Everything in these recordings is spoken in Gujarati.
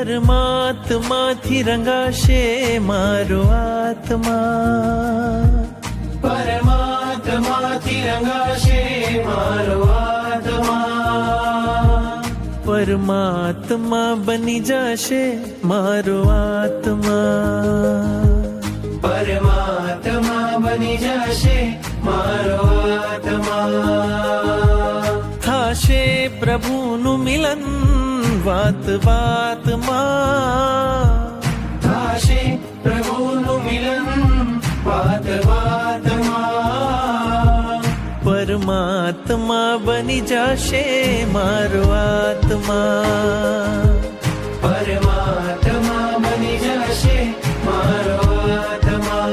પરમાત્માથી રંગાશે મારો આત્મા, પરમાત્માથી રંગાશે મારો આત્મા, પરમાત્મા બની જશે મારો આત્મા, પરમાત્મા બની જશે મારો આત્મા. થાશે પ્રભુનું મિલન વાત વાતમાં, થાશે પ્રભુનું મિલન વાત વાતમાં, પરમાત્મા બની જશે મારો આત્મા, પરમાત્મા બની જશે મારો આત્મા.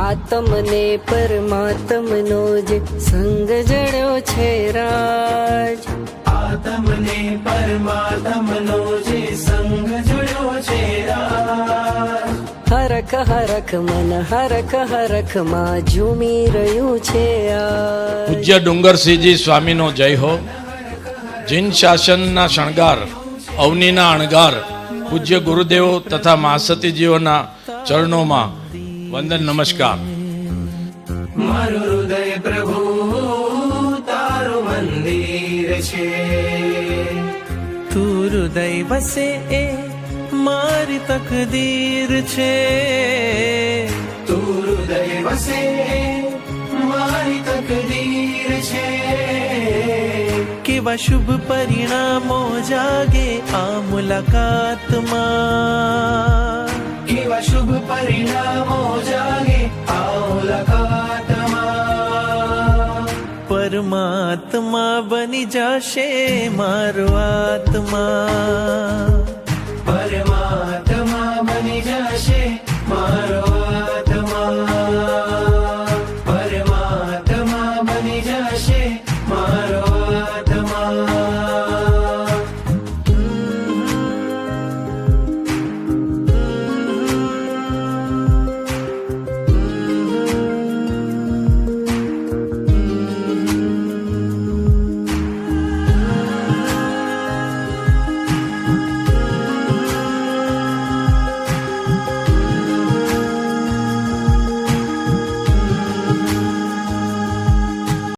આત્મને પરમાત્મનો જે સંગ જડ્યો છે રાજ, આત્મને પરમાત્મનો જે સંગ જડ્યો છે રાજ, હરખ હરખ મન હરખ હરખ માં ઝૂમી રહ્યું છે આ. પૂજ્ય ડુંગરસિંહજી સ્વામીનો જય હો. જીન શાસનના શણગાર, અવનીના અણગાર પૂજ્ય ગુરુદેવો તથા મહાસતીજીઓના ચરણોમાં વંદન નમસ્કાર. મારું હૃદય પ્રભુ તારું મંદિર છે, તું હૃદય વસે એ મારી તકદીર છે, તું હૃદય વસે એ મારી તકદીર છે. કેવા શુભ પરિણામો જાગે આ મુલાકાતમાં, કેવા શુભ પરિણામો જાગે આ મુલાકાતમાં, પરમાત્મા બની જશે મારો આત્મા, પરમાત્મા બની જશે મારો આત્મા, પરમાત્મા બની જશે મારો